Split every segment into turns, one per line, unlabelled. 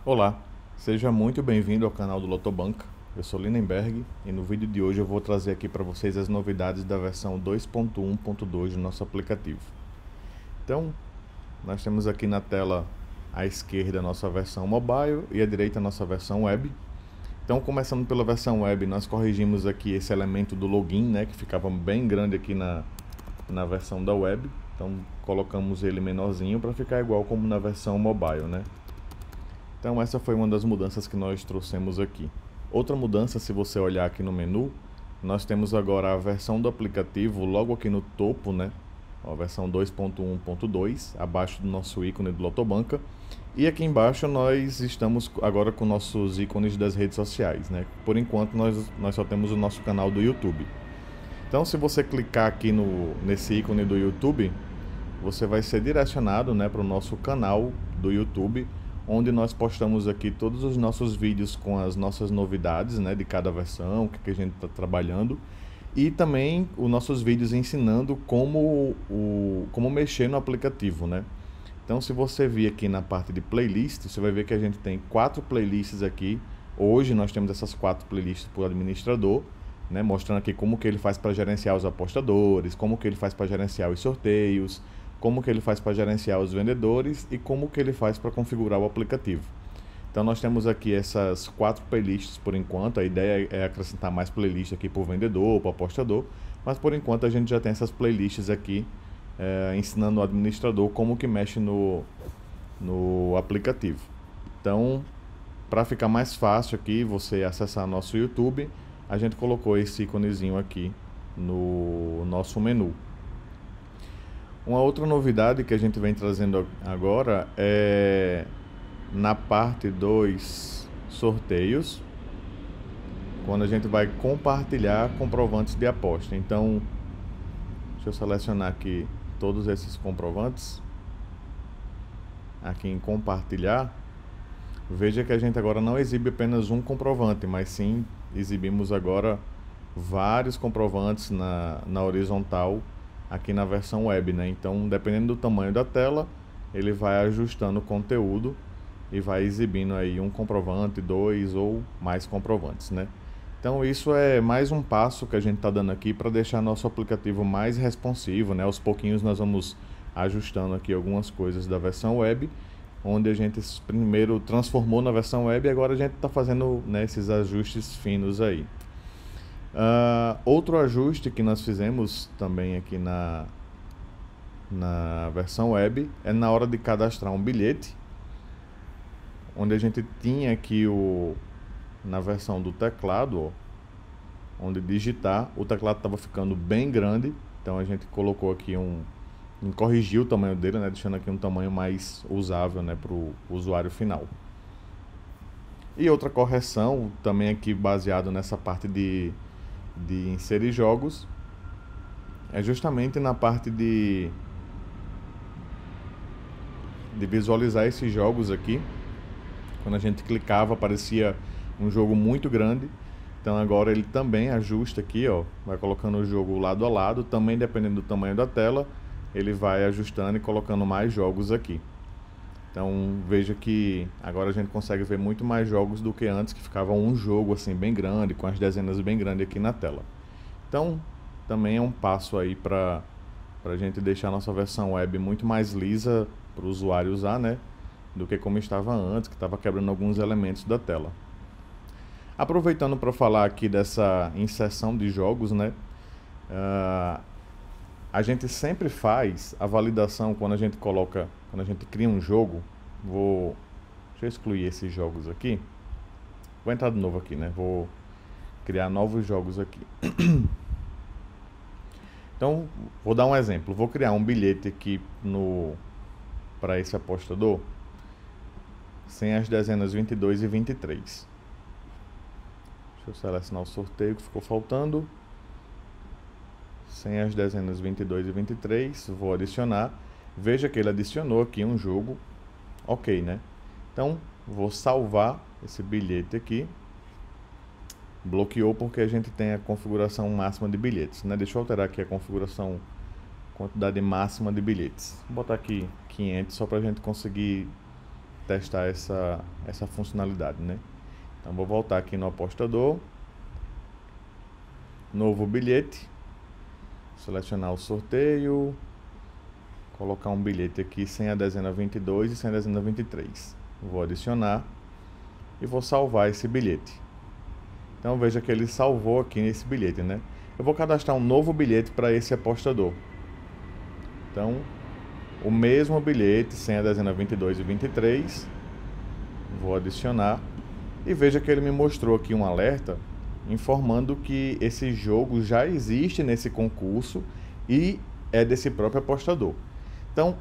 Olá, seja muito bem-vindo ao canal do Lotobanca. Eu sou Lindenberg e no vídeo de hoje eu vou trazer aqui para vocês as novidades da versão 2.1.2 do nosso aplicativo. Então, nós temos aqui na tela à esquerda a nossa versão mobile e à direita a nossa versão web. Então, começando pela versão web, nós corrigimos aqui esse elemento do login, né, que ficava bem grande aqui na versão da web. Então, colocamos ele menorzinho para ficar igual como na versão mobile, né? Então essa foi uma das mudanças que nós trouxemos aqui. Outra mudança, se você olhar aqui no menu, nós temos agora a versão do aplicativo logo aqui no topo, né? A versão 2.1.2, abaixo do nosso ícone do Lotobanca. E aqui embaixo nós estamos agora com nossos ícones das redes sociais, né? Por enquanto nós só temos o nosso canal do YouTube. Então se você clicar aqui nesse ícone do YouTube, você vai ser direcionado, né, para o nosso canal do YouTube, onde nós postamos aqui todos os nossos vídeos com as nossas novidades, né, de cada versão, o que a gente está trabalhando, e também os nossos vídeos ensinando como mexer no aplicativo, né? Então, se você vir aqui na parte de playlist, você vai ver que a gente tem 4 playlists aqui. Hoje nós temos essas 4 playlists por administrador, né, mostrando aqui como que ele faz para gerenciar os apostadores, como que ele faz para gerenciar os sorteios, como que ele faz para gerenciar os vendedores e como que ele faz para configurar o aplicativo. Então nós temos aqui essas 4 playlists por enquanto. A ideia é acrescentar mais playlists aqui para o vendedor, para o apostador, mas por enquanto a gente já tem essas playlists aqui ensinando o administrador como que mexe no aplicativo. Então, para ficar mais fácil aqui você acessar nosso YouTube, a gente colocou esse íconezinho aqui no nosso menu. Uma outra novidade que a gente vem trazendo agora é na parte dos sorteios, quando a gente vai compartilhar comprovantes de aposta. Então, deixa eu selecionar aqui todos esses comprovantes. Aqui em compartilhar, veja que a gente agora não exibe apenas um comprovante, mas sim exibimos agora vários comprovantes na horizontal aqui na versão web, né? Então, dependendo do tamanho da tela, ele vai ajustando o conteúdo e vai exibindo aí um comprovante, 2 ou mais comprovantes, né? Então, isso é mais um passo que a gente está dando aqui para deixar nosso aplicativo mais responsivo, né? Aos pouquinhos nós vamos ajustando aqui algumas coisas da versão web, onde a gente primeiro transformou na versão web e agora a gente está fazendo, né, esses ajustes finos aí. Outro ajuste que nós fizemos também aqui na versão web é na hora de cadastrar um bilhete, onde a gente tinha aqui na versão do teclado, ó, onde digitar, o teclado estava ficando bem grande, então a gente colocou aqui corrigiu o tamanho dele, né, deixando aqui um tamanho mais usável, né, para o usuário final. E outra correção também aqui baseado nessa parte de inserir jogos é justamente na parte de visualizar esses jogos aqui. Quando a gente clicava aparecia um jogo muito grande, então agora ele também ajusta aqui, ó, vai colocando o jogo lado a lado, também dependendo do tamanho da tela, ele vai ajustando e colocando mais jogos aqui. Então veja que agora a gente consegue ver muito mais jogos do que antes, que ficava um jogo assim bem grande, com as dezenas bem grandes aqui na tela. Então também é um passo aí para a gente deixar a nossa versão web muito mais lisa para o usuário usar, né? Do que como estava antes, que estava quebrando alguns elementos da tela. Aproveitando para falar aqui dessa inserção de jogos, né? A gente sempre faz a validação quando a gente cria um jogo. Deixa eu excluir esses jogos aqui. Vou entrar de novo aqui, né? Vou criar novos jogos aqui. Então, vou dar um exemplo. Vou criar um bilhete aqui para esse apostador sem as dezenas 22 e 23. Deixa eu selecionar o sorteio que ficou faltando. Sem as dezenas 22 e 23, vou adicionar. Veja que ele adicionou aqui um jogo. Ok, né? Então, vou salvar esse bilhete aqui. Bloqueou porque a gente tem a configuração máxima de bilhetes, né? Deixa eu alterar aqui a configuração, quantidade máxima de bilhetes. Vou botar aqui 500 só para a gente conseguir testar essa funcionalidade, né? Então vou voltar aqui no apostador, novo bilhete, selecionar o sorteio, colocar um bilhete aqui sem a dezena 22 e sem a dezena 23. Vou adicionar e vou salvar esse bilhete. Então veja que ele salvou aqui nesse bilhete, né? Eu vou cadastrar um novo bilhete para esse apostador. Então, o mesmo bilhete sem a dezena 22 e 23. Vou adicionar e veja que ele me mostrou aqui um alerta informando que esse jogo já existe nesse concurso e é desse próprio apostador. Então,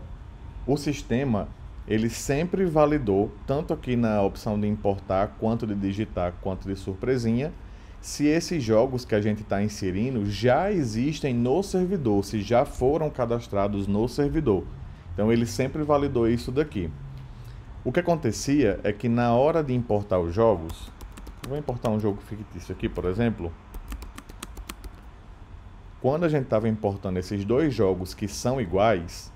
o sistema ele sempre validou, tanto aqui na opção de importar, quanto de digitar, quanto de surpresinha, se esses jogos que a gente está inserindo já existem no servidor, se já foram cadastrados no servidor. Então ele sempre validou isso daqui. O que acontecia é que na hora de importar os jogos, vou importar um jogo fictício aqui, por exemplo. Quando a gente estava importando esses dois jogos que são iguais,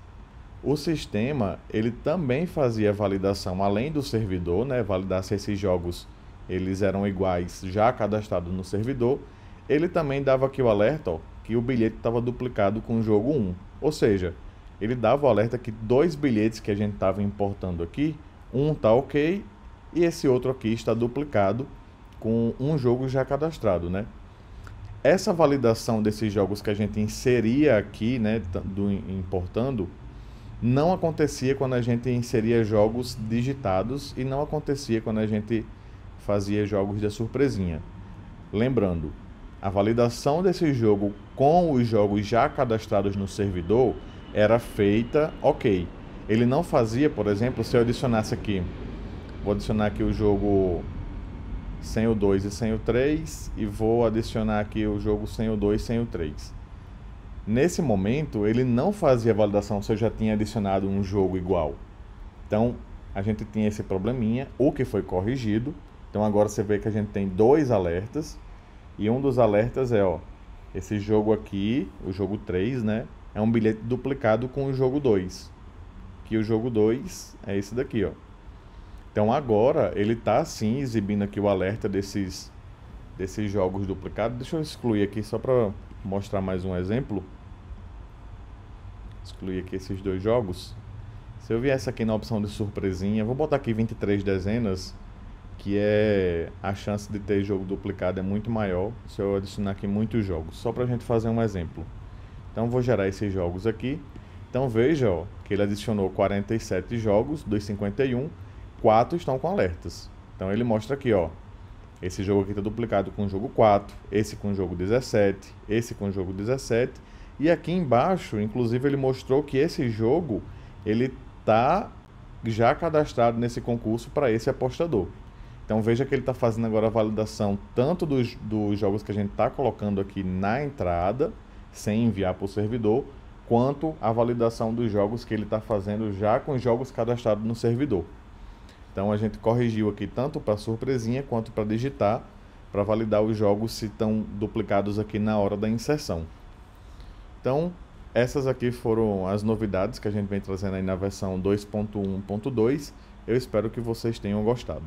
o sistema ele também fazia validação além do servidor, né, validar se esses jogos eles eram iguais já cadastrados no servidor. Ele também dava aqui o alerta, ó, que o bilhete estava duplicado com o jogo 1. Ou seja, ele dava o alerta que dois bilhetes que a gente estava importando aqui, um está ok e esse outro aqui está duplicado com um jogo já cadastrado, né? Essa validação desses jogos que a gente inseria aqui, né, importando, não acontecia quando a gente inseria jogos digitados e não acontecia quando a gente fazia jogos de surpresinha. Lembrando, a validação desse jogo com os jogos já cadastrados no servidor era feita ok. Ele não fazia, por exemplo, se eu adicionasse aqui, vou adicionar aqui o jogo sem o 2 e sem o 3 e vou adicionar aqui o jogo sem o 2 e sem o 3. Nesse momento, ele não fazia validação se eu já tinha adicionado um jogo igual. Então, a gente tinha esse probleminha, o que foi corrigido. Então, agora você vê que a gente tem dois alertas. E um dos alertas é, ó, esse jogo aqui, o jogo 3, né? É um bilhete duplicado com o jogo 2. Que o jogo 2 é esse daqui, ó. Então, agora, ele está, sim, exibindo aqui o alerta desses jogos duplicados. Deixa eu excluir aqui só para mostrar mais um exemplo. Excluir aqui esses dois jogos. Se eu viesse aqui na opção de surpresinha, vou botar aqui 23 dezenas, que é a chance de ter jogo duplicado é muito maior se eu adicionar aqui muitos jogos, só para a gente fazer um exemplo. Então vou gerar esses jogos aqui. Então veja, ó, que ele adicionou 47 jogos dos 51, 4 estão com alertas. Então ele mostra aqui, ó, esse jogo aqui está duplicado com o jogo 4, esse com o jogo 17, esse com o jogo 17. E aqui embaixo, inclusive, ele mostrou que esse jogo ele está já cadastrado nesse concurso para esse apostador. Então veja que ele está fazendo agora a validação tanto dos jogos que a gente está colocando aqui na entrada, sem enviar para o servidor, quanto a validação dos jogos que ele está fazendo já com os jogos cadastrados no servidor. Então a gente corrigiu aqui tanto para surpresinha quanto para digitar, para validar os jogos se estão duplicados aqui na hora da inserção. Então, essas aqui foram as novidades que a gente vem trazendo aí na versão 2.1.2. Eu espero que vocês tenham gostado.